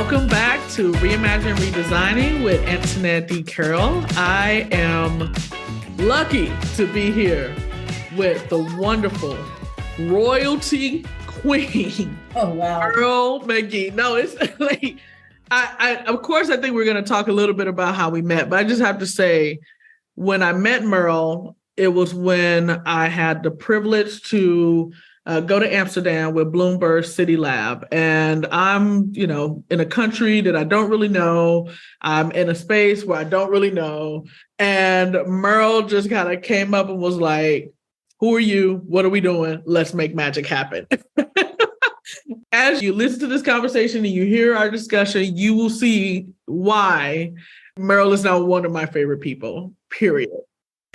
Welcome back to Reimagining Redesigning with Antionette D. Carroll. I am lucky to be here with the wonderful royalty queen, Merle McGee. No, it's like, of course, I think we're going to talk a little bit about how we met, but I just have to say, when I met Merle, it was when I had the privilege to go to Amsterdam with Bloomberg City Lab. And I'm, in a country that I don't really know. I'm in a space where I don't really know. And Merle just kind of came up and was like, who are you? What are we doing? Let's make magic happen. As you listen to this conversation and you hear our discussion, you will see why Merle is now one of my favorite people, period.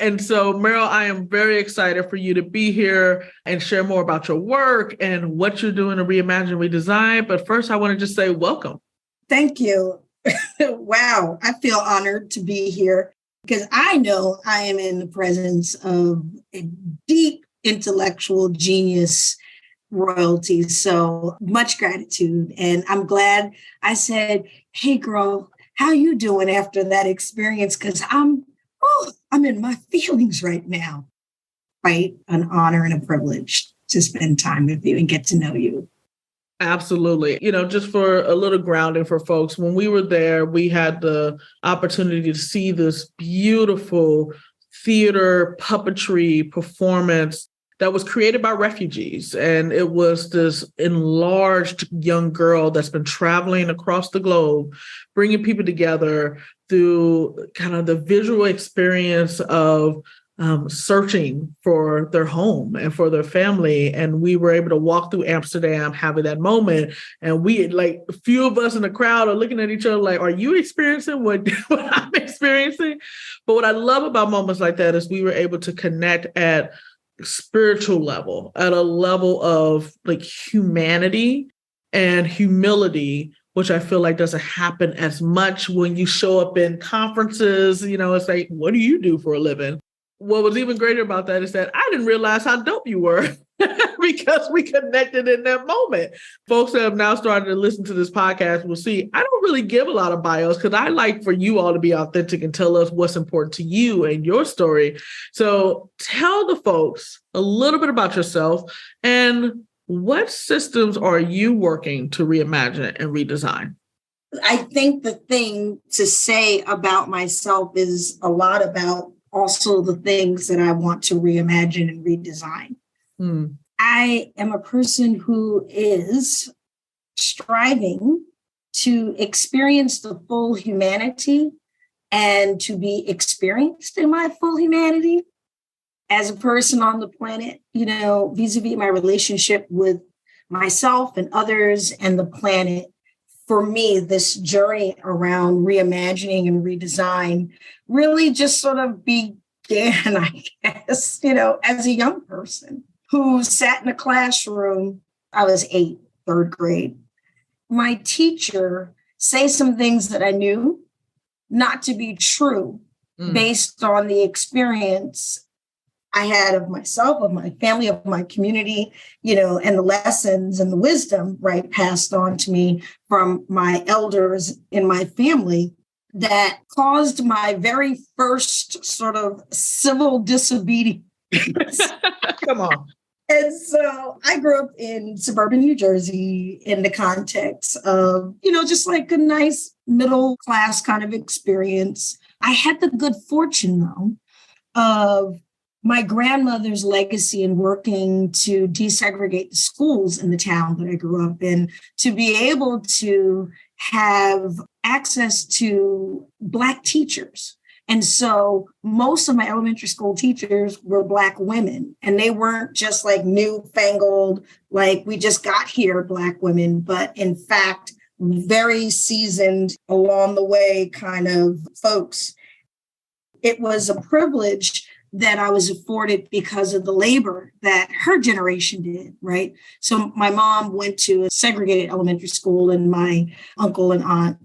And so, Merle, I am very excited for you to be here and share more about your work and what you're doing to reimagine, redesign. But first, I want to just say welcome. Thank you. Wow. I feel honored to be here because I know I am in the presence of a deep intellectual genius royalty. So much gratitude. And I'm glad I said, hey, girl, how you doing after that experience? Because I'm in my feelings right now. Right? An honor and a privilege to spend time with you and get to know you. Absolutely. Just for a little grounding for folks, when we were there, we had the opportunity to see this beautiful theater puppetry performance that was created by refugees. And it was this enlarged young girl that's been traveling across the globe, bringing people together through kind of the visual experience of searching for their home and for their family. And we were able to walk through Amsterdam having that moment. And we, like, a few of us in the crowd are looking at each other like, are you experiencing what I'm experiencing? But what I love about moments like that is we were able to connect at spiritual level, at a level of like humanity and humility, which I feel like doesn't happen as much when you show up in conferences. It's like, what do you do for a living? What was even greater about that is that I didn't realize how dope you were because we connected in that moment. Folks that have now started to listen to this podcast will see I don't really give a lot of bios because I like for you all to be authentic and tell us what's important to you and your story. So tell the folks a little bit about yourself and what systems are you working to reimagine and redesign? I think the thing to say about myself is a lot about also the things that I want to reimagine and redesign. I am a person who is striving to experience the full humanity and to be experienced in my full humanity as a person on the planet, vis-a-vis my relationship with myself and others and the planet. For me, this journey around reimagining and redesign really just sort of began, I guess, as a young person who sat in a classroom. I was 8, third grade. My teacher say some things that I knew not to be true based on the experience I had of myself, of my family, of my community, and the lessons and the wisdom, right, passed on to me from my elders in my family that caused my very first sort of civil disobedience. Come on. And so I grew up in suburban New Jersey in the context of, just like a nice middle class kind of experience. I had the good fortune, though, of my grandmother's legacy in working to desegregate the schools in the town that I grew up in, to be able to have access to Black teachers. And so most of my elementary school teachers were Black women, and they weren't just like newfangled, like we just got here Black women, but in fact, very seasoned along the way kind of folks. It was a privilege that I was afforded because of the labor that her generation did, right? So my mom went to a segregated elementary school, and my uncle and aunt,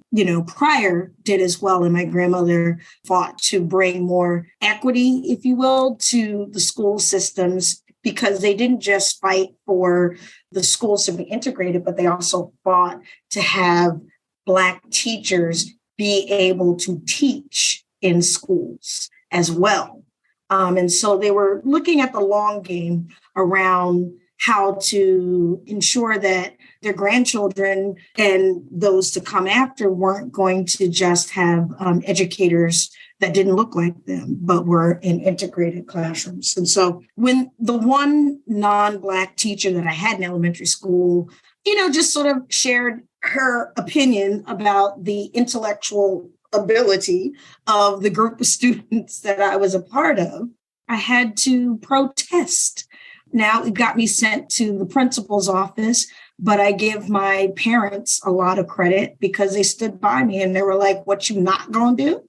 prior did as well. And my grandmother fought to bring more equity, if you will, to the school systems, because they didn't just fight for the schools to be integrated, but they also fought to have Black teachers be able to teach in schools as well. And so they were looking at the long game around how to ensure that their grandchildren and those to come after weren't going to just have educators that didn't look like them, but were in integrated classrooms. And so when the one non-Black teacher that I had in elementary school, just sort of shared her opinion about the intellectual ability of the group of students that I was a part of, I had to protest. Now it got me sent to the principal's office, but I give my parents a lot of credit because they stood by me and they were like, what you not gonna do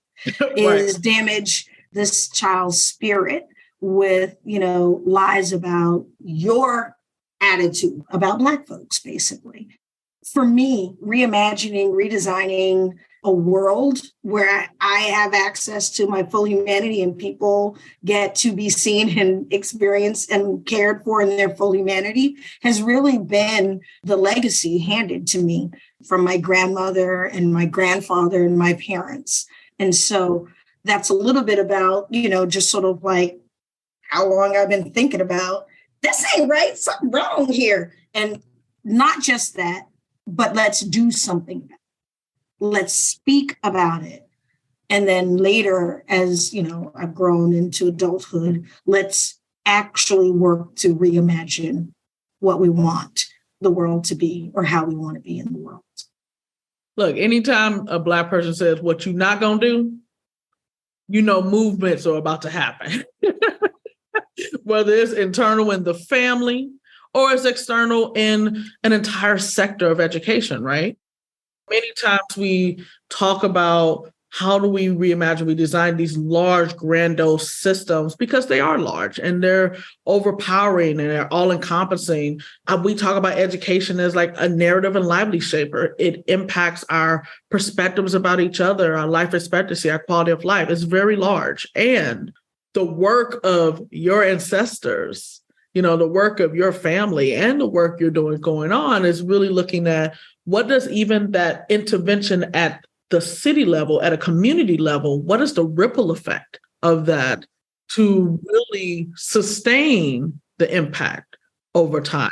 is damage this child's spirit with, lies about your attitude about Black folks, basically. For me, reimagining, redesigning a world where I have access to my full humanity and people get to be seen and experienced and cared for in their full humanity has really been the legacy handed to me from my grandmother and my grandfather and my parents. And so that's a little bit about, just sort of like how long I've been thinking about this ain't right, something wrong here. And not just that, but let's do something about it. Let's speak about it. And then later, as I've grown into adulthood, let's actually work to reimagine what we want the world to be or how we want to be in the world. Look, anytime a Black person says what you're not going to do, movements are about to happen. Whether it's internal in the family or it's external in an entire sector of education, right? Many times we talk about how do we reimagine, we design these large, grandiose systems because they are large and they're overpowering and they're all-encompassing. We talk about education as like a narrative and lively shaper. It impacts our perspectives about each other, our life expectancy, our quality of life. It's very large. And the work of your ancestors, the work of your family and the work you're doing going on is really looking at what does even that intervention at the city level, at a community level, what is the ripple effect of that to really sustain the impact over time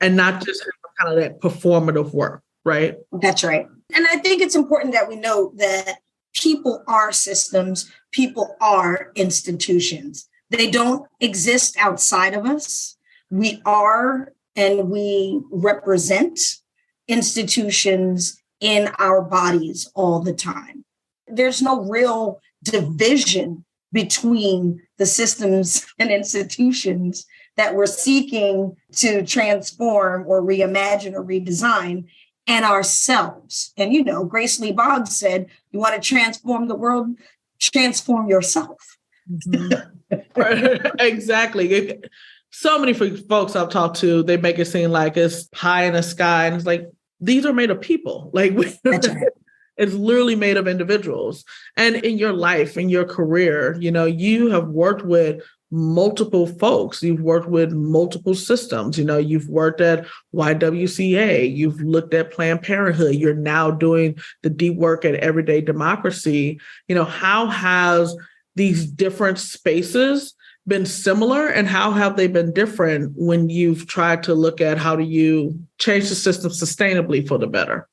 and not just kind of that performative work, right? That's right. And I think it's important that we know that people are systems, people are institutions. They don't exist outside of us. We are and we represent institutions in our bodies all the time. There's no real division between the systems and institutions that we're seeking to transform or reimagine or redesign and ourselves. And, Grace Lee Boggs said, you want to transform the world, transform yourself. Mm-hmm. Exactly. So many folks I've talked to, they make it seem like it's pie in the sky. And it's like, these are made of people. Like That's right. It's literally made of individuals. And in your life, in your career, you have worked with multiple folks. You've worked with multiple systems. You've worked at YWCA. You've looked at Planned Parenthood. You're now doing the deep work at Everyday Democracy. How has these different spaces been similar and how have they been different when you've tried to look at how do you change the system sustainably for the better?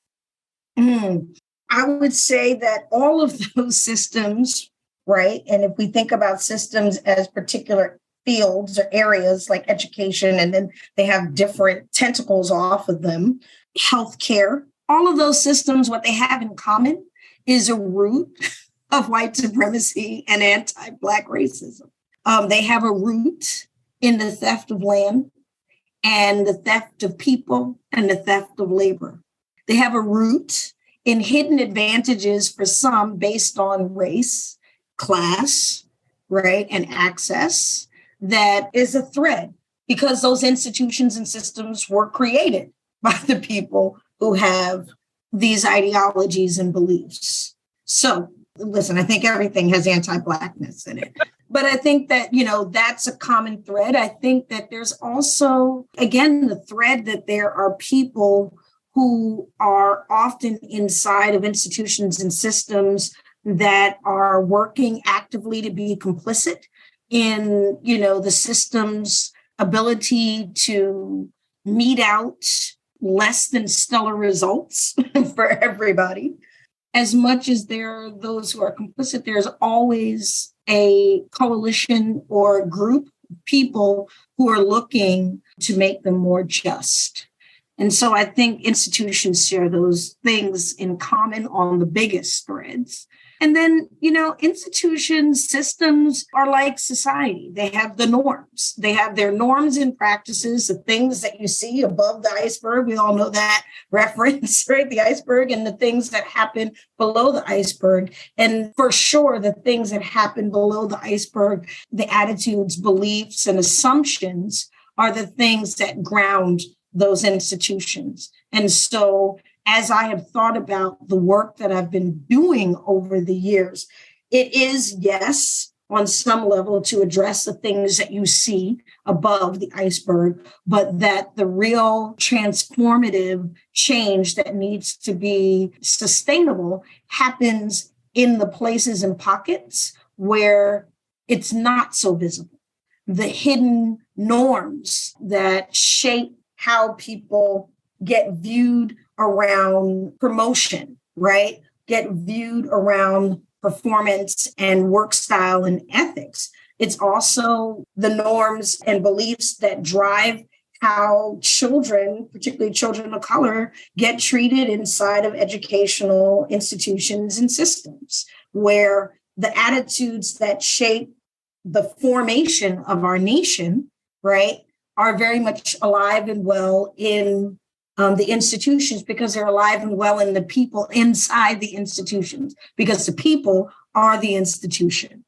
I would say that all of those systems, right? And if we think about systems as particular fields or areas like education, and then they have different tentacles off of them, healthcare, all of those systems, what they have in common is a root of white supremacy and anti-Black racism. They have a root in the theft of land and the theft of people and the theft of labor. They have a root in hidden advantages for some based on race, class, right, and access that is a thread because those institutions and systems were created by the people who have these ideologies and beliefs. So, listen, I think everything has anti-Blackness in it. But I think that, that's a common thread. I think that there's also, again, the thread that there are people who are often inside of institutions and systems that are working actively to be complicit in, the system's ability to mete out less than stellar results for everybody. As much as there are those who are complicit, there's always a coalition or group of people who are looking to make them more just. And so I think institutions share those things in common on the biggest threads. And then, institutions, systems are like society. They have the norms. They have their norms and practices, the things that you see above the iceberg. We all know that reference, right? The iceberg and the things that happen below the iceberg. And for sure, the things that happen below the iceberg, the attitudes, beliefs, and assumptions are the things that ground those institutions. And so as I have thought about the work that I've been doing over the years, it is, yes, on some level to address the things that you see above the iceberg, but that the real transformative change that needs to be sustainable happens in the places and pockets where it's not so visible. The hidden norms that shape how people get viewed around promotion, right? Get viewed around performance and work style and ethics. It's also the norms and beliefs that drive how children, particularly children of color, get treated inside of educational institutions and systems, where the attitudes that shape the formation of our nation, right, are very much alive and well in the institutions, because they're alive and well in the people inside the institutions, because the people are the institution.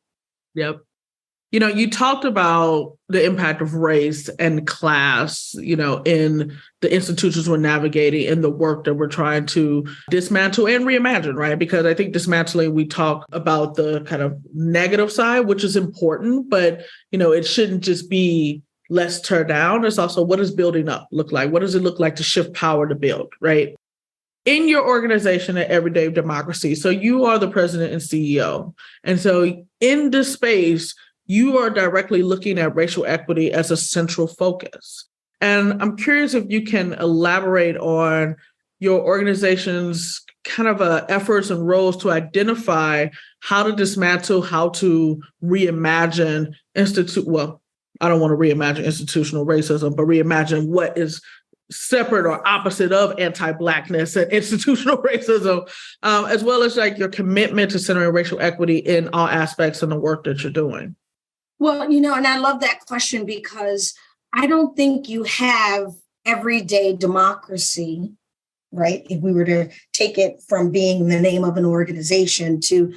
Yep. You talked about the impact of race and class, in the institutions we're navigating, in the work that we're trying to dismantle and reimagine, right? Because I think dismantling, we talk about the kind of negative side, which is important, but, it shouldn't just be let's tear down. It's also, what does building up look like? What does it look like to shift power to build, right? In your organization at Everyday Democracy, so you are the president and CEO. And so in this space, you are directly looking at racial equity as a central focus. And I'm curious if you can elaborate on your organization's kind of efforts and roles to identify how to dismantle, how to reimagine I don't want to reimagine institutional racism, but reimagine what is separate or opposite of anti-Blackness and institutional racism, as well as like your commitment to centering racial equity in all aspects of the work that you're doing. Well, and I love that question, because I don't think you have everyday democracy, right? If we were to take it from being the name of an organization to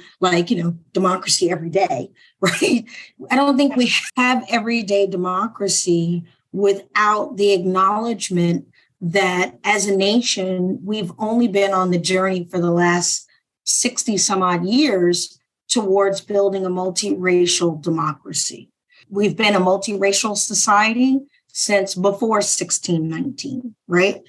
democracy every day, right? I don't think we have everyday democracy without the acknowledgement that as a nation, we've only been on the journey for the last 60 some odd years towards building a multiracial democracy. We've been a multiracial society since before 1619, right?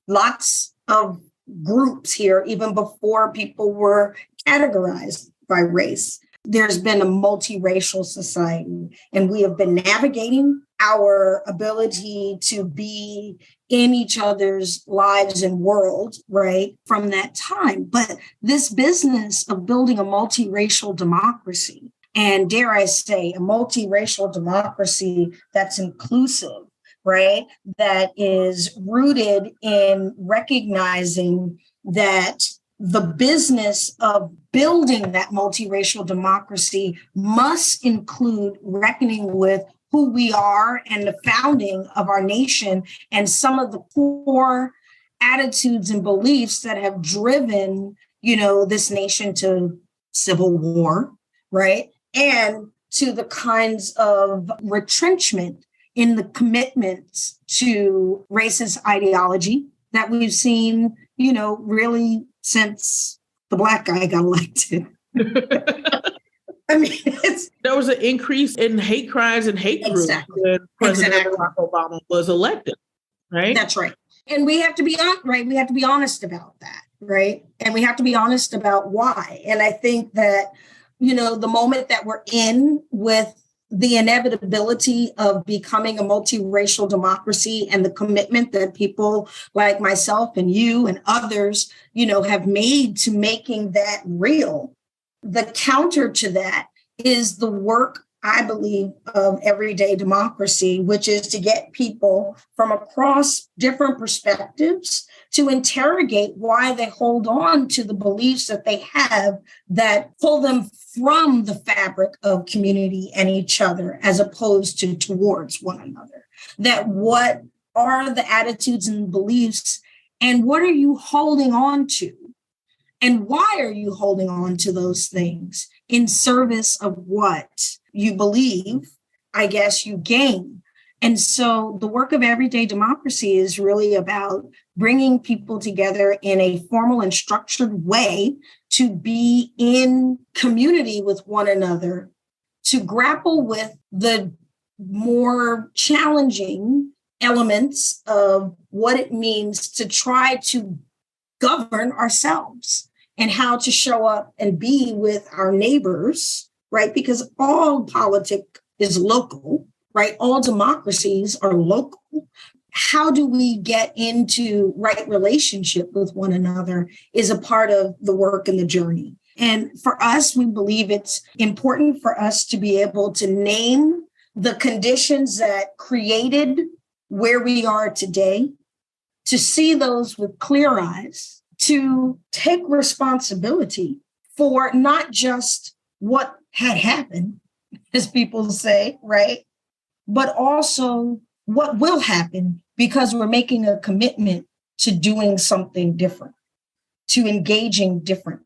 Lots of groups here, even before people were categorized by race. There's been a multiracial society, and we have been navigating our ability to be in each other's lives and world, right, from that time. But this business of building a multiracial democracy, and dare I say, a multiracial democracy that's inclusive, right, that is rooted in recognizing that the business of building that multiracial democracy must include reckoning with who we are and the founding of our nation and some of the core attitudes and beliefs that have driven, this nation to civil war, right? And to the kinds of retrenchment in the commitments to racist ideology that we've seen, really since the Black guy got elected. I mean, there was an increase in hate crimes and hate groups when President Barack Obama was elected, right? That's right. And we have to be right. We have to be honest about that, right? And we have to be honest about why. And I think that, the moment that we're in with the inevitability of becoming a multiracial democracy and the commitment that people like myself and you and others, have made to making that real, the counter to that is the work, I believe, of everyday democracy, which is to get people from across different perspectives to interrogate why they hold on to the beliefs that they have that pull them from the fabric of community and each other, as opposed to towards one another. That what are the attitudes and beliefs, and what are you holding on to? And why are you holding on to those things in service of what you believe, I guess, you gain? And so the work of everyday democracy is really about bringing people together in a formal and structured way to be in community with one another, to grapple with the more challenging elements of what it means to try to govern ourselves and how to show up and be with our neighbors, right? Because all politics is local, right? All democracies are local. How do we get into right relationship with one another is a part of the work and the journey. And for us, we believe it's important for us to be able to name the conditions that created where we are today, to see those with clear eyes, to take responsibility for not just what had happened, as people say, right? But also what will happen, because we're making a commitment to doing something different, to engaging different,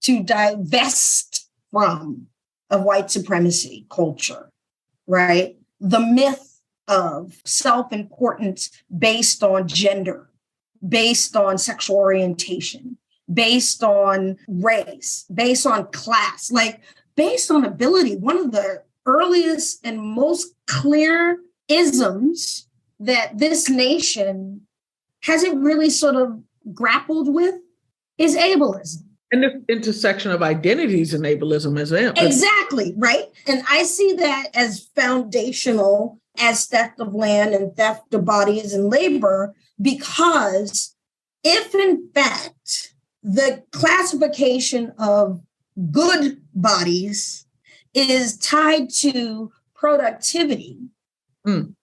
to divest from a white supremacy culture, right? The myth of self-importance based on gender, based on sexual orientation, based on race, based on class, like based on ability. One of the earliest and most clear isms that this nation hasn't really sort of grappled with is ableism. And the intersection of identities and ableism as well. Exactly, right? And I see that as foundational as theft of land and theft of bodies and labor, because if in fact the classification of good bodies is tied to productivity and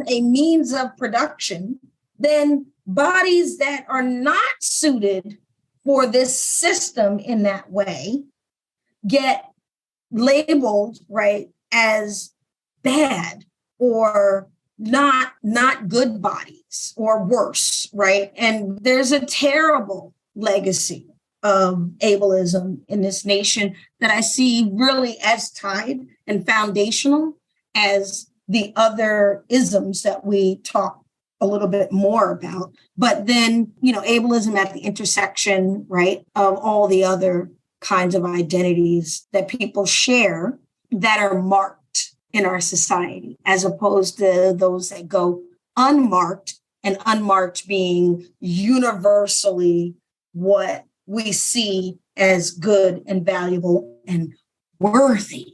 a means of production, then bodies that are not suited for this system in that way get labeled, right, as bad or not good bodies or worse, right? And there's a terrible legacy of ableism in this nation that I see really as tied and foundational as the other isms that we talk a little bit more about. But then, ableism at the intersection, right, of all the other kinds of identities that people share that are marked in our society, as opposed to those that go unmarked, and unmarked being universally what we see as good and valuable and worthy.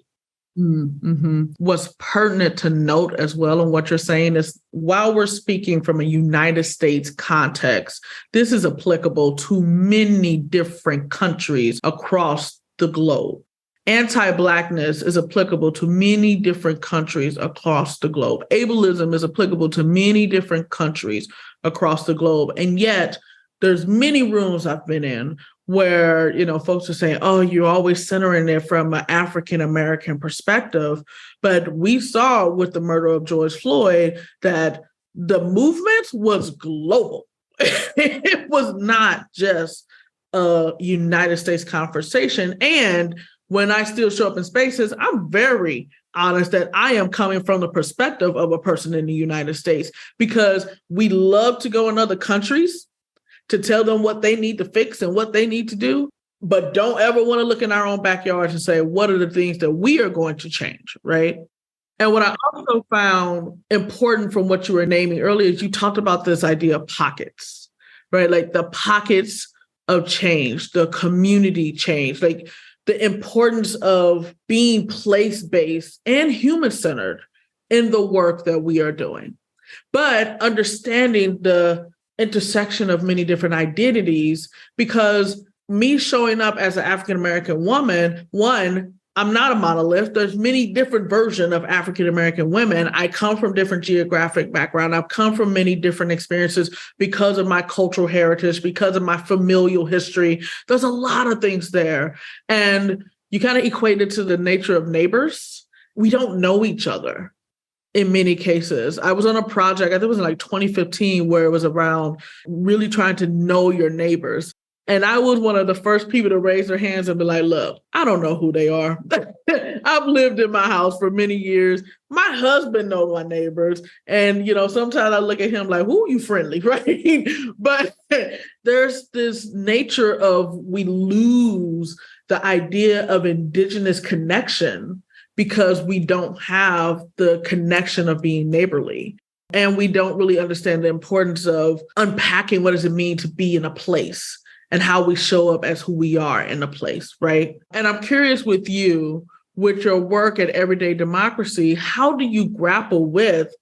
Mm-hmm. What's pertinent to note as well in what you're saying is, while we're speaking from a United States context, this is applicable to many different countries across the globe. Anti-Blackness is applicable to many different countries across the globe. Ableism is applicable to many different countries across the globe. And yet there's many rooms I've been in where, folks are saying, oh, you're always centering it from an African-American perspective. But we saw with the murder of George Floyd that the movement was global. It was not just a United States conversation. And when I still show up in spaces, I'm very honest that I am coming from the perspective of a person in the United States, because we love to go in other countries to tell them what they need to fix and what they need to do, but don't ever want to look in our own backyards and say, what are the things that we are going to change, right? And what I also found important from what you were naming earlier is you talked about this idea of pockets, right? Like the pockets of change, the community change, like the importance of being place-based and human-centered in the work that we are doing. But understanding the intersection of many different identities, because me showing up as an African-American woman, one, I'm not a monolith. There's many different versions of African-American women. I come from different geographic background. I've come from many different experiences because of my cultural heritage, because of my familial history. There's a lot of things there. And you kind of equate it to the nature of neighbors. We don't know each other in many cases. I was on a project, I think it was in like 2015, where it was around really trying to know your neighbors. And I was one of the first people to raise their hands and be like, look, I don't know who they are. I've lived in my house for many years. My husband knows my neighbors. And, sometimes I look at him like, who are you friendly, right? But there's this nature of we lose the idea of indigenous connection because we don't have the connection of being neighborly. And we don't really understand the importance of unpacking what does it mean to be in a place and how we show up as who we are in a place, right? And I'm curious with you, with your work at Everyday Democracy, how do you grapple with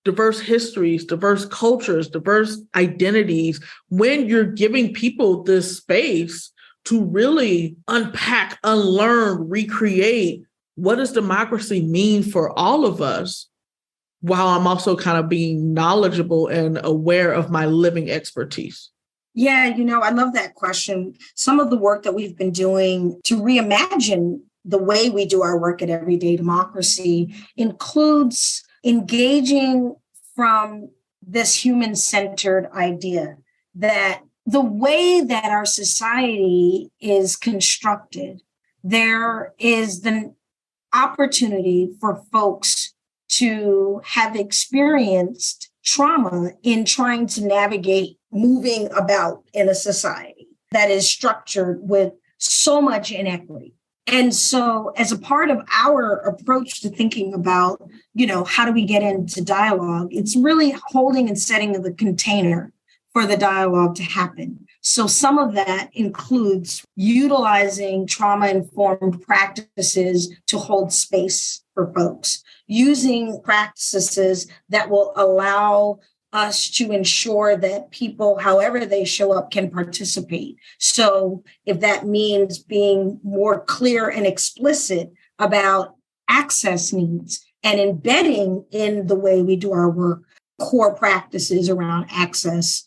diverse histories, diverse cultures, diverse identities when you're giving people this space to really unpack, unlearn, recreate what does democracy mean for all of us, while I'm also kind of being knowledgeable and aware of my living expertise? Yeah, I love that question. Some of the work that we've been doing to reimagine the way we do our work at Everyday Democracy includes engaging from this human-centered idea that the way that our society is constructed, there is the opportunity for folks to have experienced trauma in trying to navigate moving about in a society that is structured with so much inequity. And so as a part of our approach to thinking about, how do we get into dialogue, it's really holding and setting the container for the dialogue to happen. So some of that includes utilizing trauma-informed practices to hold space for folks, using practices that will allow us to ensure that people, however they show up, can participate. So if that means being more clear and explicit about access needs and embedding in the way we do our work core practices around access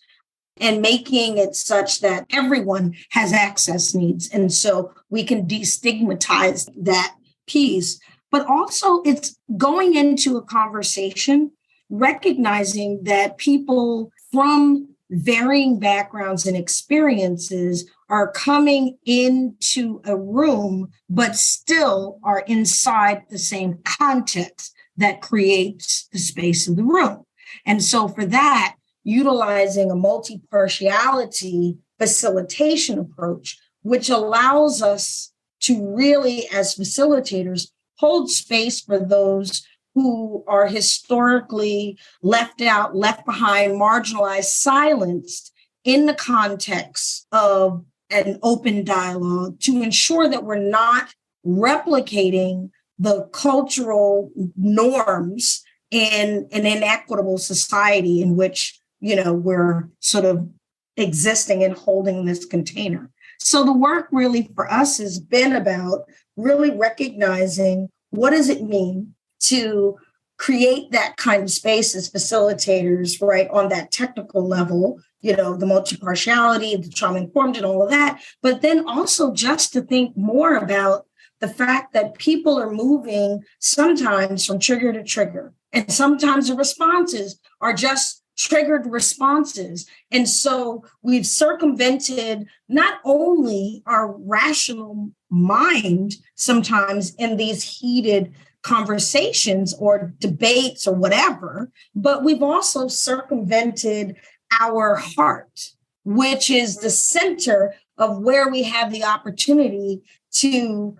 and making it such that everyone has access needs. And so we can destigmatize that piece. But also it's going into a conversation, recognizing that people from varying backgrounds and experiences are coming into a room, but still are inside the same context that creates the space of the room. And so for that, utilizing a multi-partiality facilitation approach, which allows us to really, as facilitators, hold space for those who are historically left out, left behind, marginalized, silenced in the context of an open dialogue to ensure that we're not replicating the cultural norms in an inequitable society in which, we're sort of existing and holding this container. So the work really for us has been about really recognizing what does it mean to create that kind of space as facilitators, right, on that technical level, the multi-partiality, the trauma-informed and all of that, but then also just to think more about the fact that people are moving sometimes from trigger to trigger, and sometimes the responses are just triggered responses. And so we've circumvented not only our rational mind sometimes in these heated conversations or debates or whatever, but we've also circumvented our heart, which is the center of where we have the opportunity to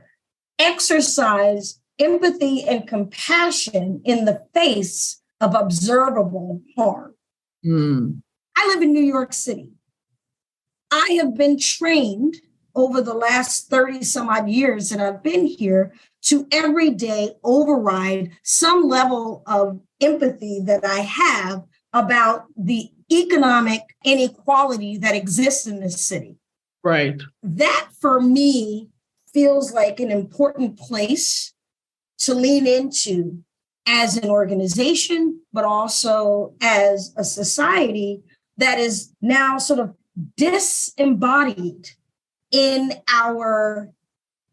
exercise empathy and compassion in the face of observable harm. I live in New York City. I have been trained over the last 30 some odd years that I've been here to every day override some level of empathy that I have about the economic inequality that exists in this city. Right. That for me feels like an important place to lean into as an organization, but also as a society that is now sort of disembodied in our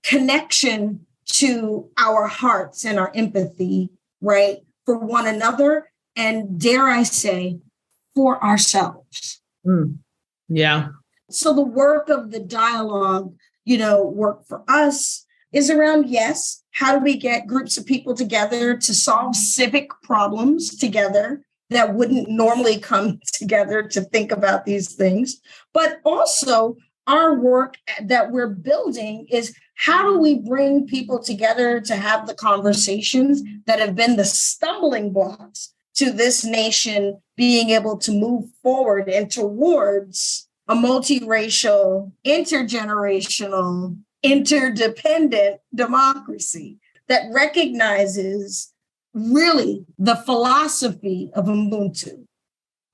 connection to our hearts and our empathy, right, for one another, and dare I say, for ourselves. Yeah. So the work of the dialogue, work for us is around, yes, how do we get groups of people together to solve civic problems together that wouldn't normally come together to think about these things? But also our work that we're building is how do we bring people together to have the conversations that have been the stumbling blocks to this nation being able to move forward and towards a multiracial, intergenerational, interdependent democracy that recognizes really the philosophy of Ubuntu,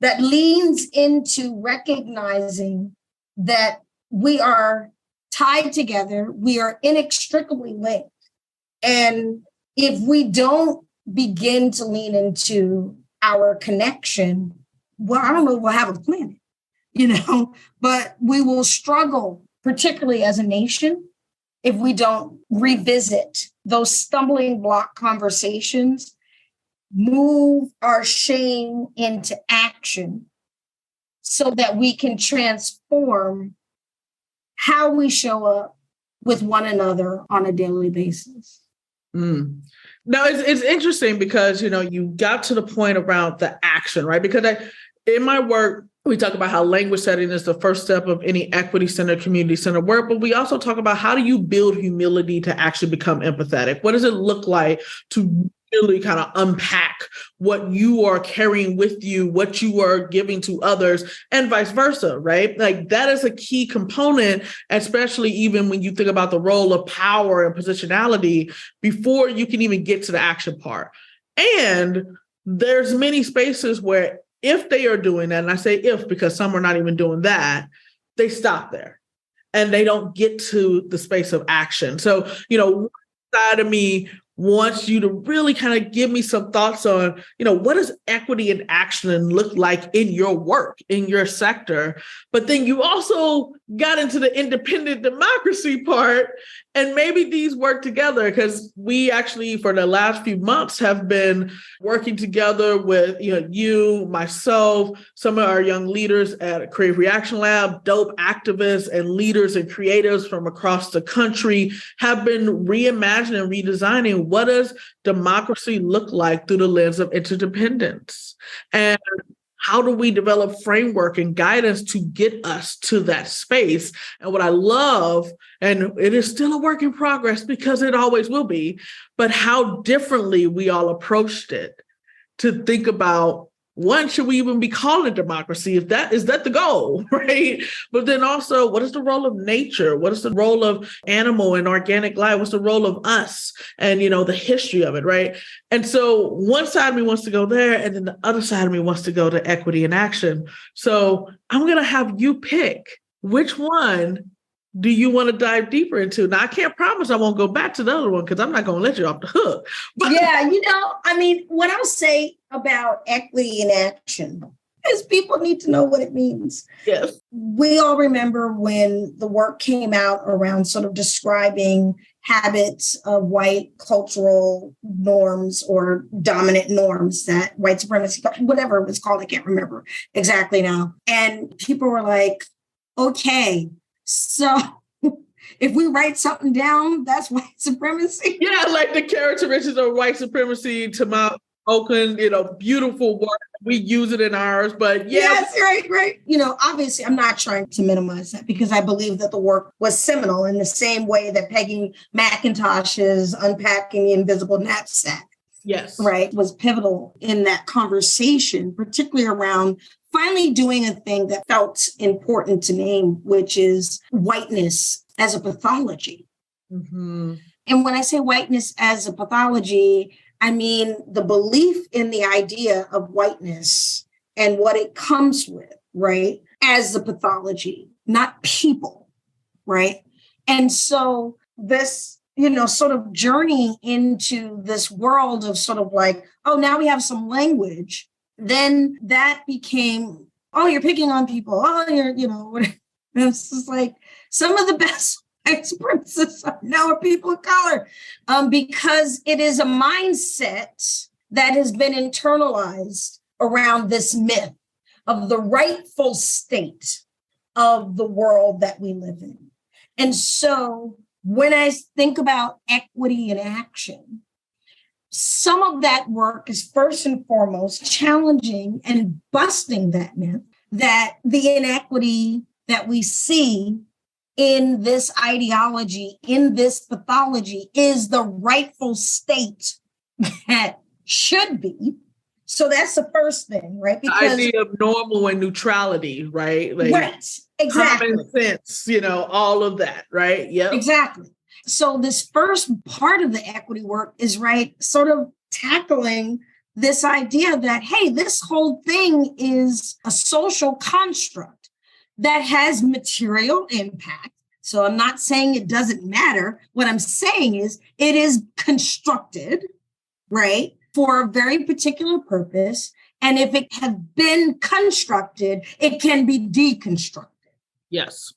that leans into recognizing that we are tied together, we are inextricably linked. And if we don't begin to lean into our connection, well, I don't know, we'll have a planet, but we will struggle, particularly as a nation, if we don't revisit those stumbling block conversations, move our shame into action so that we can transform how we show up with one another on a daily basis. Now, it's interesting because, you got to the point around the action, right? Because in my work, we talk about how language setting is the first step of any equity-centered, community-centered work, but we also talk about how do you build humility to actually become empathetic? What does it look like to really kind of unpack what you are carrying with you, what you are giving to others, and vice versa, right? Like that is a key component, especially even when you think about the role of power and positionality before you can even get to the action part. And there's many spaces where if they are doing that, and I say if because some are not even doing that, they stop there and they don't get to the space of action. So, one side of me wants you to really kind of give me some thoughts on, what does equity in action look like in your work, in your sector? But then you also got into the independent democracy part, and maybe these work together because we actually, for the last few months, have been working together with, you, myself, some of our young leaders at Creative Reaction Lab, dope activists and leaders and creatives from across the country have been reimagining, redesigning what does democracy look like through the lens of interdependence? And how do we develop framework and guidance to get us to that space? And what I love, and it is still a work in progress because it always will be, but how differently we all approached it to think about, one, should we even be calling it democracy? Is that the goal, right? But then also, what is the role of nature? What is the role of animal and organic life? What's the role of us and, the history of it, right? And so one side of me wants to go there, and then the other side of me wants to go to equity in action. So I'm going to have you pick which one do you want to dive deeper into? Now, I can't promise I won't go back to the other one because I'm not going to let you off the hook. But yeah, what I'll say about equity in action is people need to know what it means. Yes. We all remember when the work came out around sort of describing habits of white cultural norms or dominant norms, that white supremacy, whatever it was called, I can't remember exactly now. And people were like, okay, so if we write something down, that's white supremacy. Yeah, like the characteristics of white supremacy to my spoken, beautiful work. We use it in ours, but yeah. Yes, right. Obviously, I'm not trying to minimize that because I believe that the work was seminal in the same way that Peggy McIntosh's Unpacking the Invisible Knapsack, yes, right, was pivotal in that conversation, particularly around finally doing a thing that felt important to name, which is whiteness as a pathology. Mm-hmm. And when I say whiteness as a pathology, I mean the belief in the idea of whiteness and what it comes with, right, as the pathology, not people, right? And so this, sort of journey into this world of sort of like, oh, now we have some language, then that became, oh, you're picking on people. Oh, it's just like some of the best experts now are people of color, because it is a mindset that has been internalized around this myth of the rightful state of the world that we live in. And so when I think about equity in action, some of that work is first and foremost challenging and busting that myth that the inequity that we see in this ideology, in this pathology, is the rightful state that should be. So that's the first thing, right? Because the idea of normal and neutrality, right? Like right, exactly. Common sense, all of that, right? Yeah, exactly. So this first part of the equity work is, right, sort of tackling this idea that, hey, this whole thing is a social construct that has material impact. So I'm not saying it doesn't matter. What I'm saying is it is constructed, right, for a very particular purpose. And if it has been constructed, it can be deconstructed. Yes.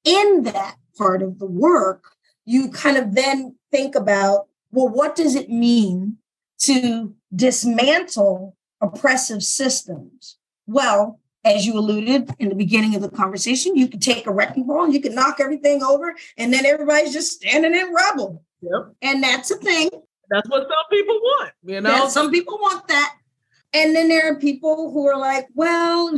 In that part of the work, you kind of then think about, well, what does it mean to dismantle oppressive systems? Well, as you alluded in the beginning of the conversation, you could take a wrecking ball and you could knock everything over, and then everybody's just standing in rubble. Yep. And that's a thing. That's what some people want, Yeah, some people want that. And then there are people who are like, well,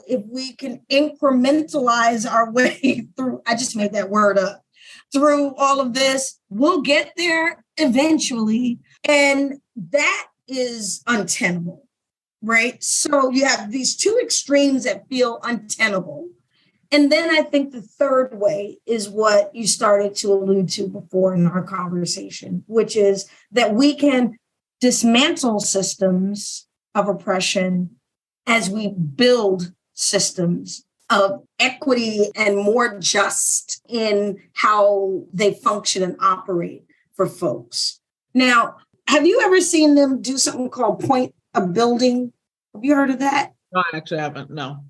if we can incrementalize our way through, I just made that word up, through all of this, we'll get there eventually. And that is untenable. Right. So you have these two extremes that feel untenable. And then I think the third way is what you started to allude to before in our conversation, which is that we can dismantle systems of oppression as we build systems of equity and more just in how they function and operate for folks. Now, have you ever seen them do something called point a building? Have you heard of that? No, I actually haven't. No.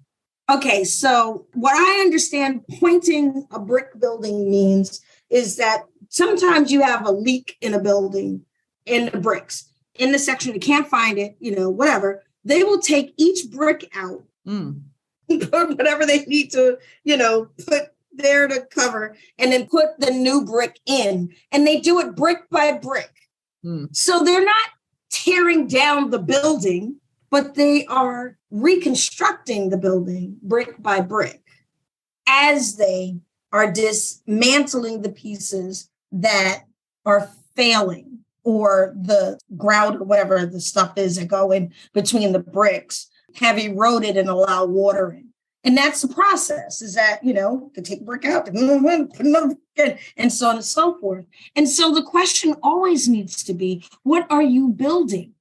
Okay, so what I understand pointing a brick building means is that sometimes you have a leak in a building in the bricks, in the section, you can't find it, whatever. They will take each brick out, put whatever they need to, put there to cover, and then put the new brick in. And they do it brick by brick. So they're not tearing down the building, but they are reconstructing the building brick by brick as they are dismantling the pieces that are failing, or the grout or whatever the stuff is that go in between the bricks have eroded and allow water in. And that's the process, is that, to take a brick out, put another in, and so on and so forth. And so the question always needs to be, what are you building?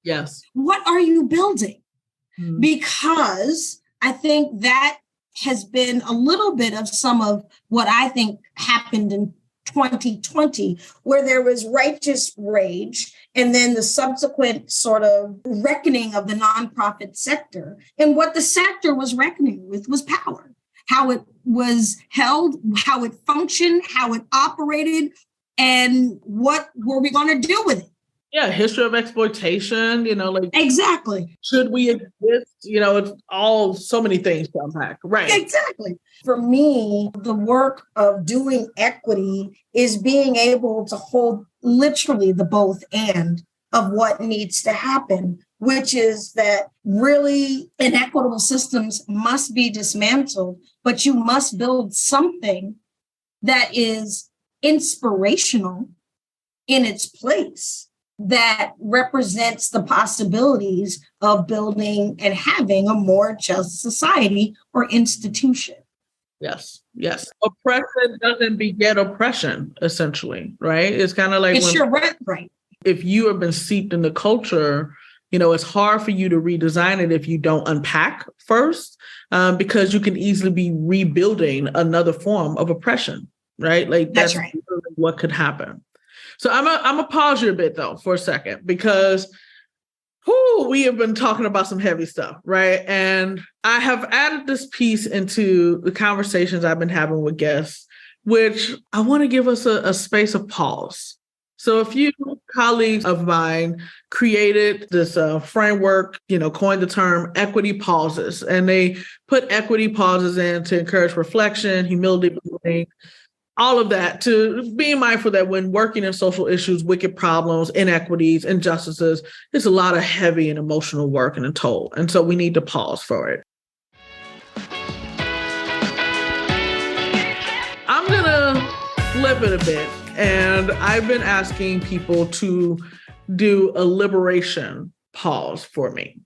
Yes. What are you building? Because I think that has been a little bit of some of what I think happened in 2020, where there was righteous rage and then the subsequent sort of reckoning of the nonprofit sector. And what the sector was reckoning with was power, how it was held, how it functioned, how it operated, and what were we going to do with it? Yeah, history of exploitation, Exactly. Should we exist? It's all so many things to unpack. Right. Exactly. For me, the work of doing equity is being able to hold literally the both and of what needs to happen, which is that really inequitable systems must be dismantled, but you must build something that is inspirational in its place, that represents the possibilities of building and having a more just society or institution. Yes, yes. Oppression doesn't beget oppression, essentially, right? It's kind of like it's your right. If you have been steeped in the culture, it's hard for you to redesign it if you don't unpack first, because you can easily be rebuilding another form of oppression, right? Like that's right. What could happen. So I'm gonna pause you a bit though for a second, because we have been talking about some heavy stuff, right? And I have added this piece into the conversations I've been having with guests, which I want to give us a space of pause. So a few colleagues of mine created this framework, coined the term equity pauses, and they put equity pauses in to encourage reflection, humility, all of that, to being mindful that when working in social issues, wicked problems, inequities, injustices, it's a lot of heavy and emotional work and a toll. And so we need to pause for it. I'm going to flip it a bit. And I've been asking people to do a liberation pause for me.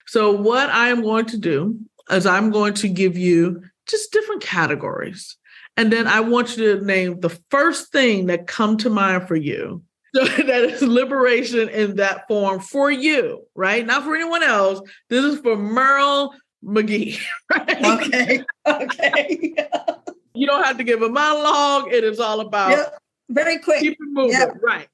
So what I am going to do is I'm going to give you just different categories. And then I want you to name the first thing that come to mind for you. So that is liberation in that form for you, right? Not for anyone else. This is for Merle McGee, right? Okay. You don't have to give a monologue. It is all about very quick. Keep it moving, right?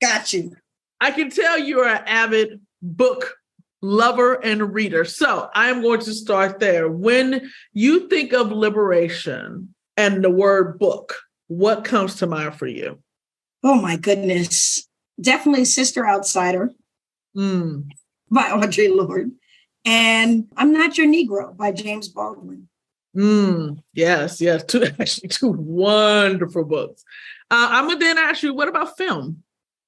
Got you. I can tell you are an avid book lover and reader. So I'm going to start there. When you think of liberation and the word book, what comes to mind for you? Oh my goodness. Definitely Sister Outsider by Audre Lorde. And I'm Not Your Negro by James Baldwin. Yes. Two wonderful books. I'm going to then ask you, what about film?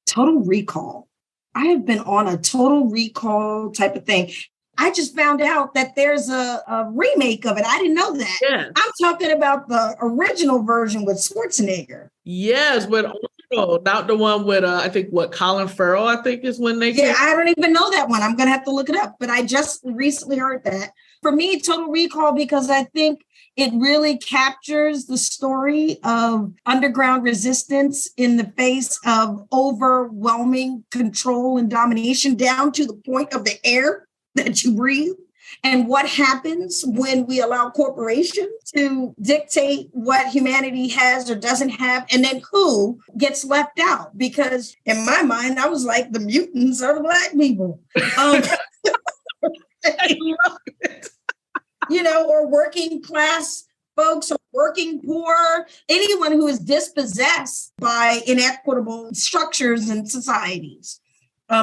Total Recall. I have been on a Total Recall type of thing. I just found out that there's a remake of it. I didn't know that. Yes. I'm talking about the original version with Schwarzenegger. Yes, but not the one with, I think, Colin Farrell, I think is when they Yeah, I don't even know that one. I'm going to have to look it up. But I just recently heard that. For me, Total Recall, because I think it really captures the story of underground resistance in the face of overwhelming control and domination down to the point of the air that you breathe, and what happens when we allow corporations to dictate what humanity has or doesn't have, and then who gets left out. Because in my mind, I was like, the mutants are the Black people. I love it. Or working class folks or working poor, anyone who is dispossessed by inequitable structures and societies.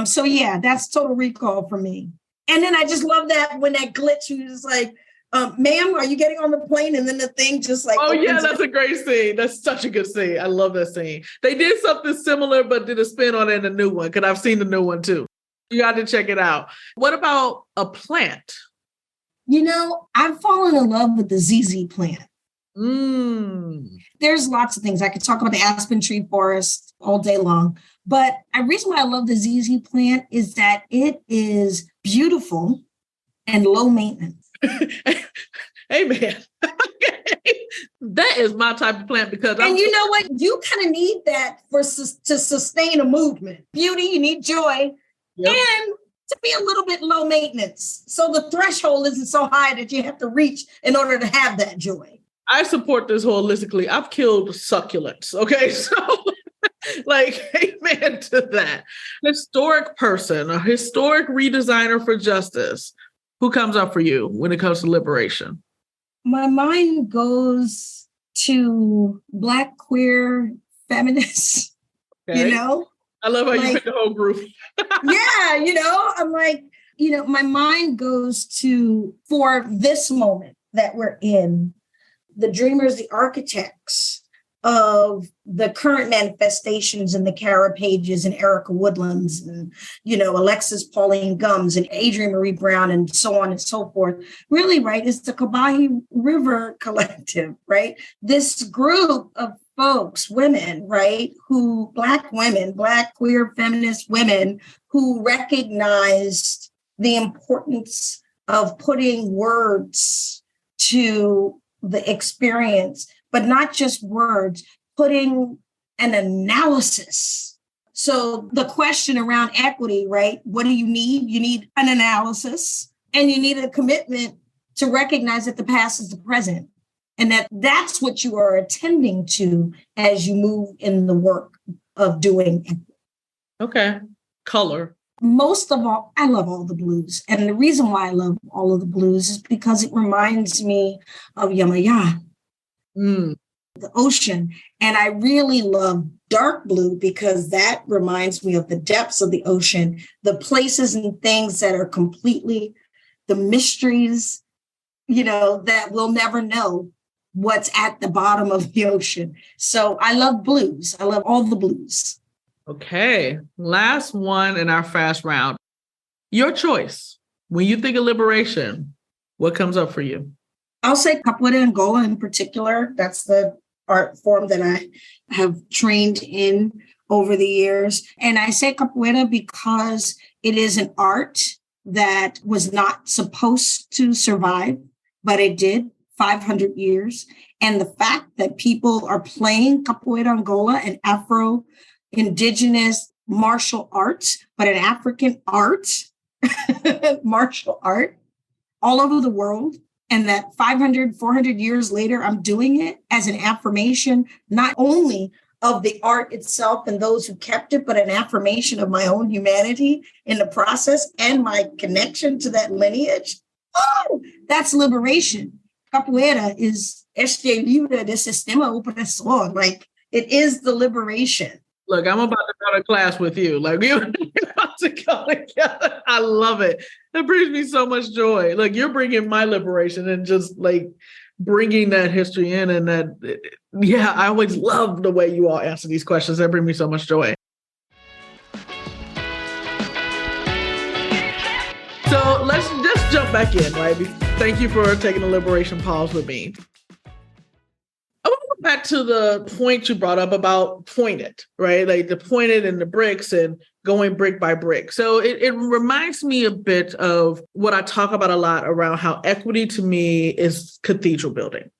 So yeah, that's Total Recall for me. And then I just love that when that glitch, you just like, ma'am, are you getting on the plane? And then the thing just like, oh yeah, that's a great scene. That's such a good scene. I love that scene. They did something similar, but did a spin on it in the new one, because I've seen the new one too. You got to check it out. What about a plant? I've fallen in love with the ZZ plant. There's lots of things. I could talk about the aspen tree forest all day long. But the reason why I love the ZZ plant is that it is beautiful and low maintenance. Hey, man. That is my type of plant, because you know what? You kind of need that to sustain a movement. Beauty, you need joy. Yep. And to be a little bit low maintenance. So the threshold isn't so high that you have to reach in order to have that joy. I support this holistically. I've killed succulents. Okay. So amen to that. Historic person, a historic redesigner for justice. Who comes up for you when it comes to liberation? My mind goes to Black queer feminists, okay. I love how you pick the whole group. Yeah, I'm like, my mind goes to, for this moment that we're in, the dreamers, the architects, of the current manifestations in the Kara Pages and Erica Woodlands and, Alexis Pauline Gumbs and Adrienne Marie Brown and so on and so forth, really, right, is the Combahee River Collective, right? This group of folks, women, right, Black women, Black queer feminist women who recognized the importance of putting words to the experience, but not just words, putting an analysis. So the question around equity, right? What do you need? You need an analysis, and you need a commitment to recognize that the past is the present, and that's what you are attending to as you move in the work of doing equity. Okay. Color. Most of all, I love all the blues. And the reason why I love all of the blues is because it reminds me of Yamaya, the ocean. And I really love dark blue because that reminds me of the depths of the ocean, the places and things that are completely the mysteries, that we'll never know what's at the bottom of the ocean. So I love blues. I love all the blues. Okay, last one in our fast round. Your choice. When you think of liberation, what comes up for you? I'll say capoeira Angola in particular. That's the art form that I have trained in over the years. And I say capoeira because it is an art that was not supposed to survive, but it did 500 years. And the fact that people are playing capoeira Angola and Afro indigenous martial arts, but an African art, martial art all over the world. And that 500, 400 years later, I'm doing it as an affirmation, not only of the art itself and those who kept it, but an affirmation of my own humanity in the process and my connection to that lineage. Oh, that's liberation. Capoeira is este livre de sistema opressor. Like, it is the liberation. Look, I'm about to go to class with you. Like, we're about to go together. I love it. That brings me so much joy. Like, you're bringing my liberation and just like bringing that history in. And that, yeah, I always love the way you all answer these questions. That brings me so much joy. So let's just jump back in, right? Thank you for taking the liberation pause with me. Back to the point you brought up about pointed, right? Like the pointed and the bricks and going brick by brick. So it reminds me a bit of what I talk about a lot around how equity to me is cathedral building.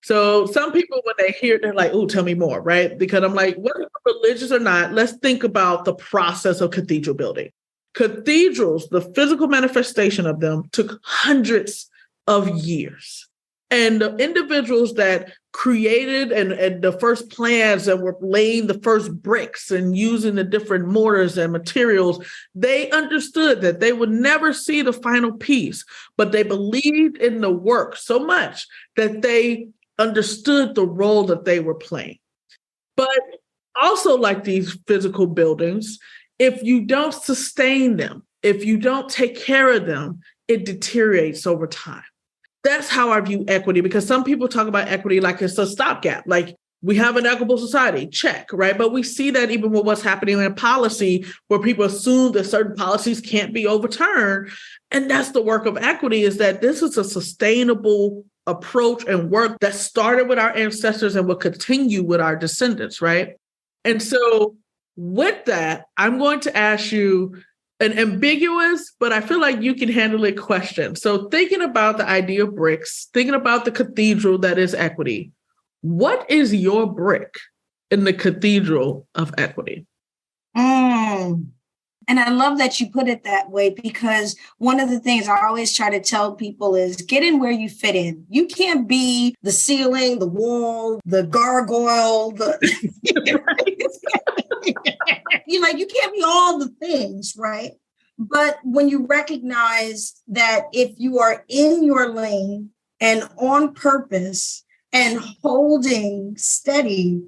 So some people, when they hear it, they're like, "Oh, tell me more," right? Because I'm like, whether you're religious or not, let's think about the process of cathedral building. Cathedrals, the physical manifestation of them took hundreds of years. And the individuals that created and the first plans and were laying the first bricks and using the different mortars and materials, they understood that they would never see the final piece, but they believed in the work so much that they understood the role that they were playing. But also, like these physical buildings, if you don't sustain them, if you don't take care of them, it deteriorates over time. That's how I view equity, because some people talk about equity like it's a stopgap. Like, we have an equitable society, check, right? But we see that even with what's happening in policy, where people assume that certain policies can't be overturned. And that's the work of equity, is that this is a sustainable approach and work that started with our ancestors and will continue with our descendants, right? And so with that, I'm going to ask you an ambiguous, but I feel like you can handle it question. So thinking about the idea of bricks, thinking about the cathedral that is equity, what is your brick in the cathedral of equity? And I love that you put it that way, because one of the things I always try to tell people is get in where you fit in. You can't be the ceiling, the wall, the gargoyle, you can't be all the things, right? But when you recognize that if you are in your lane and on purpose and holding steady,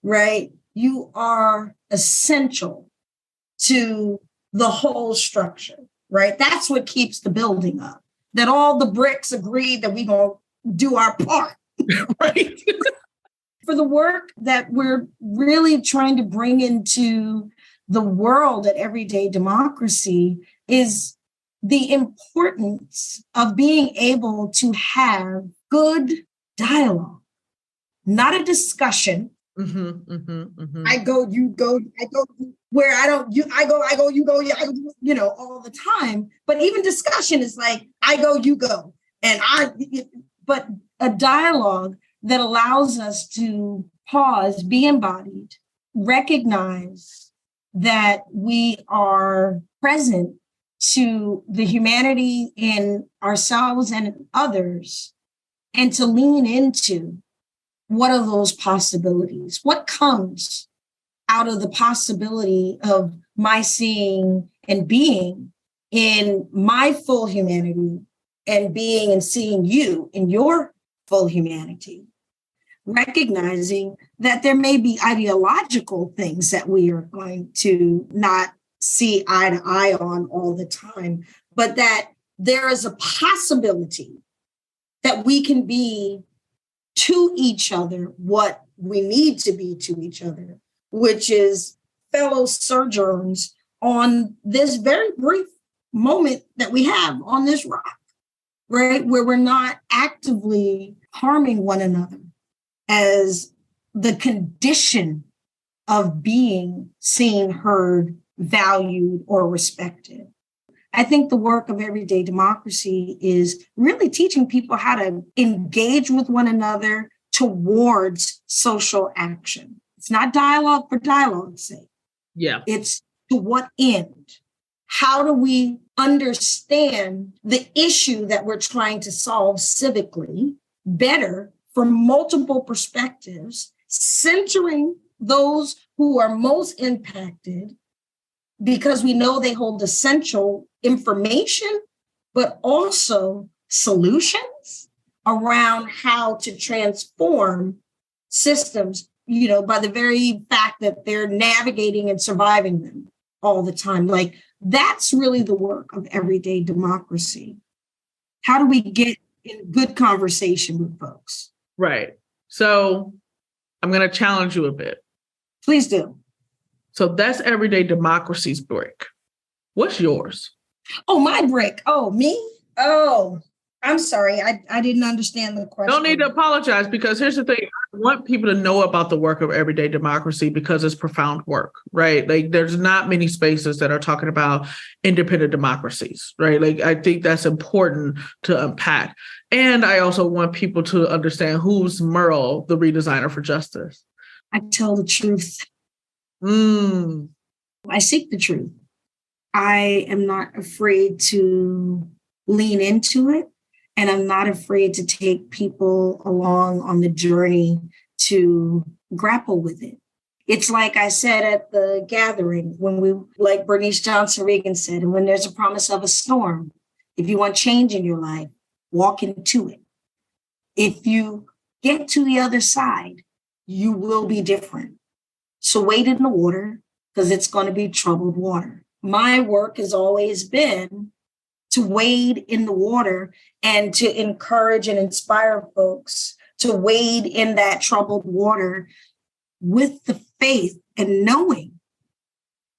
right, you are essential to the whole structure, right? That's what keeps the building up, that all the bricks agree that we're going to do our part. Right. For for the work that we're really trying to bring into the world at Everyday Democracy is the importance of being able to have good dialogue, not a discussion. I go, you go, I go, where I don't, you, I go, you go, yeah, all the time. But even discussion is like, I go, you go. But a dialogue that allows us to pause, be embodied, recognize that we are present to the humanity in ourselves and in others, and to lean into what are those possibilities? What comes out of the possibility of my seeing and being in my full humanity and being and seeing you in your full humanity? Recognizing that there may be ideological things that we are going to not see eye to eye on all the time, but that there is a possibility that we can be to each other what we need to be to each other, which is fellow sojourners on this very brief moment that we have on this rock, right? Where we're not actively harming one another as the condition of being seen, heard, valued, or respected. I think the work of Everyday Democracy is really teaching people how to engage with one another towards social action. It's not dialogue for dialogue's sake. Yeah. It's to what end? How do we understand the issue that we're trying to solve civically better from multiple perspectives, centering those who are most impacted because we know they hold essential information, but also solutions around how to transform systems, by the very fact that they're navigating and surviving them all the time. Like, that's really the work of Everyday Democracy. How do we get in good conversation with folks? Right. So I'm going to challenge you a bit. Please do. So that's Everyday Democracy's brick. What's yours? Oh, my brick. Oh, me? Oh, I'm sorry. I didn't understand the question. Don't need to apologize, because here's the thing. I want people to know about the work of Everyday Democracy because it's profound work, right? Like, there's not many spaces that are talking about independent democracies, right? Like, I think that's important to unpack. And I also want people to understand who's Merle, the redesigner for justice. I tell the truth. I seek the truth. I am not afraid to lean into it. And I'm not afraid to take people along on the journey to grapple with it. It's like I said at the gathering, like Bernice Johnson Reagan said, and when there's a promise of a storm, if you want change in your life, walk into it. If you get to the other side, you will be different. So wade in the water, because it's going to be troubled water. My work has always been to wade in the water and to encourage and inspire folks to wade in that troubled water with the faith and knowing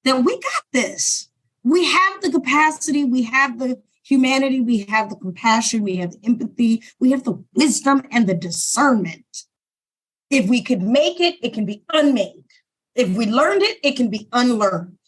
that we got this. We have the capacity, we have the humanity, we have the compassion, we have the empathy, we have the wisdom and the discernment. If we could make it, it can be unmade. If we learned it, it can be unlearned.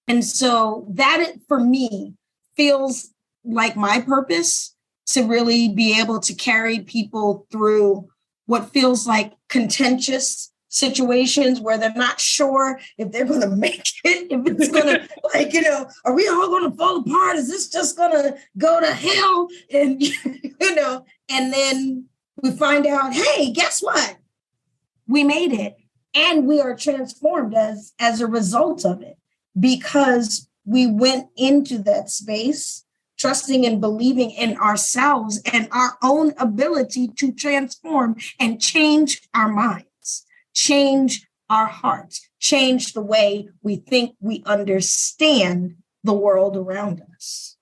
And so that, for me, feels like my purpose, to really be able to carry people through what feels like contentious situations where they're not sure if they're going to make it, if it's going to, are we all going to fall apart? Is this just going to go to hell? And, and then we find out, hey, guess what? We made it, and we are transformed as a result of it, because we went into that space trusting and believing in ourselves and our own ability to transform and change our minds, change our hearts, change the way we think, we understand the world around us.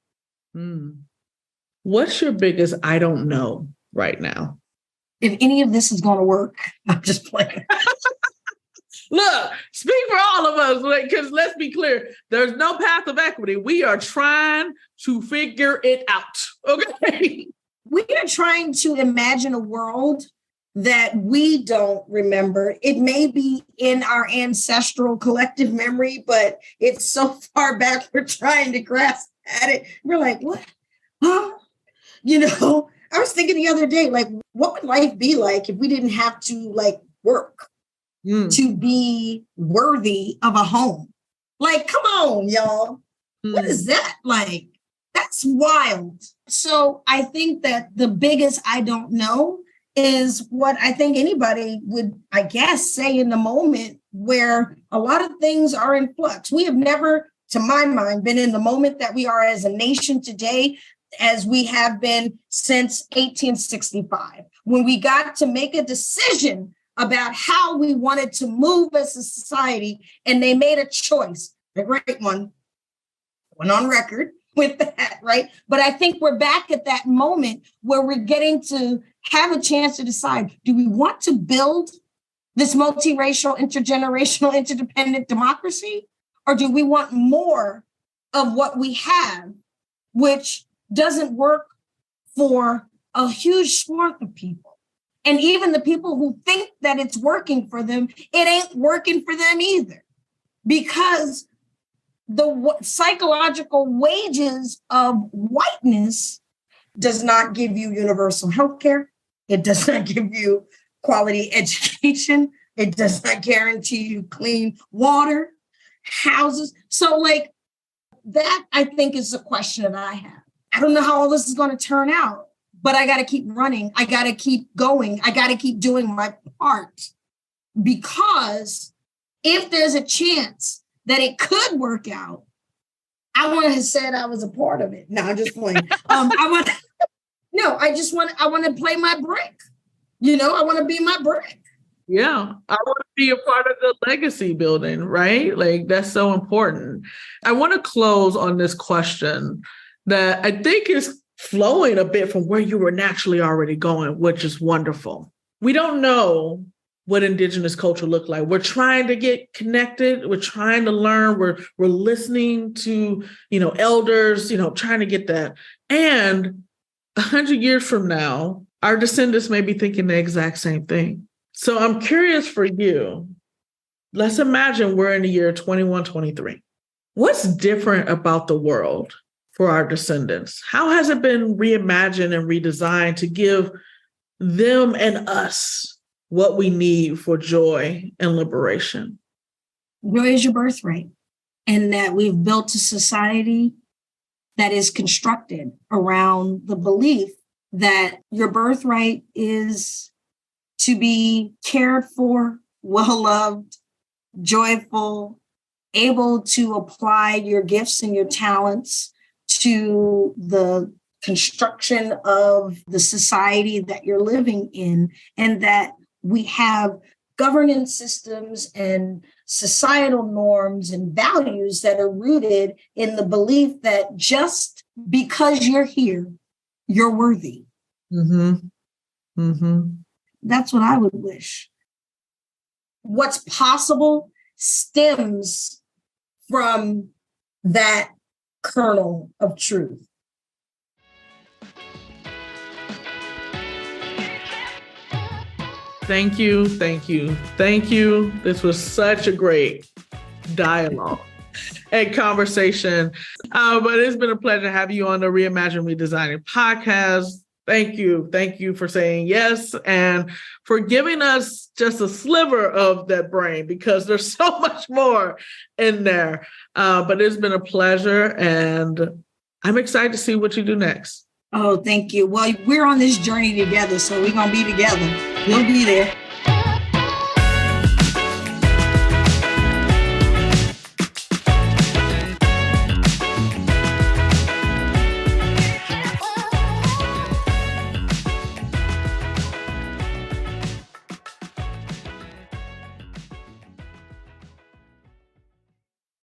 What's your biggest I don't know right now? If any of this is going to work, I'm just playing. Look, speak for all of us, because let's be clear, there's no path of equity. We are trying to figure it out, okay? We are trying to imagine a world that we don't remember. It may be in our ancestral collective memory, but it's so far back, we're trying to grasp at it. We're like, what? Huh? You know, I was thinking the other day, like, what would life be like if we didn't have to work to be worthy of a home? Like, come on, y'all. What is that like? That's wild. So I think that the biggest I don't know is what I think anybody would, I guess, say in the moment where a lot of things are in flux. We have never, to my mind, been in the moment that we are as a nation today as we have been since 1865, when we got to make a decision about how we wanted to move as a society, and they made a choice, a great one, went on record with that, right? But I think we're back at that moment where we're getting to have a chance to decide, do we want to build this multiracial, intergenerational, interdependent democracy, or do we want more of what we have, which doesn't work for a huge swath of people? And even the people who think that it's working for them, it ain't working for them either, because the psychological wages of whiteness does not give you universal health care. It does not give you quality education. It does not guarantee you clean water, houses. So that, I think, is the question that I have. I don't know how all this is going to turn out, but I got to keep running. I got to keep going. I got to keep doing my part, because if there's a chance that it could work out, I want to say I was a part of it. No, I'm just playing. I want to play my brick. I want to be my brick. Yeah, I want to be a part of the legacy building, right? That's so important. I want to close on this question that I think is flowing a bit from where you were naturally already going, which is wonderful. We don't know what Indigenous culture looked like. We're trying to get connected. We're trying to learn. We're listening to, elders, trying to get that. And 100 years from now, our descendants may be thinking the exact same thing. So I'm curious for you. Let's imagine we're in the year 2123. What's different about the world for our descendants? How has it been reimagined and redesigned to give them and us what we need for joy and liberation? Joy is your birthright, and that we've built a society that is constructed around the belief that your birthright is to be cared for, well-loved, joyful, able to apply your gifts and your talents to the construction of the society that you're living in, and that we have governance systems and societal norms and values that are rooted in the belief that just because you're here, you're worthy. Mm-hmm. Mm-hmm. That's what I would wish. What's possible stems from that kernel of truth. Thank you. Thank you. Thank you. This was such a great dialogue and conversation. But it's been a pleasure to have you on the Reimagine Redesigning podcast. Thank you. Thank you for saying yes and for giving us just a sliver of that brain, because there's so much more in there. But it's been a pleasure, and I'm excited to see what you do next. Oh, thank you. Well, we're on this journey together, so we're going to be together. We'll be there.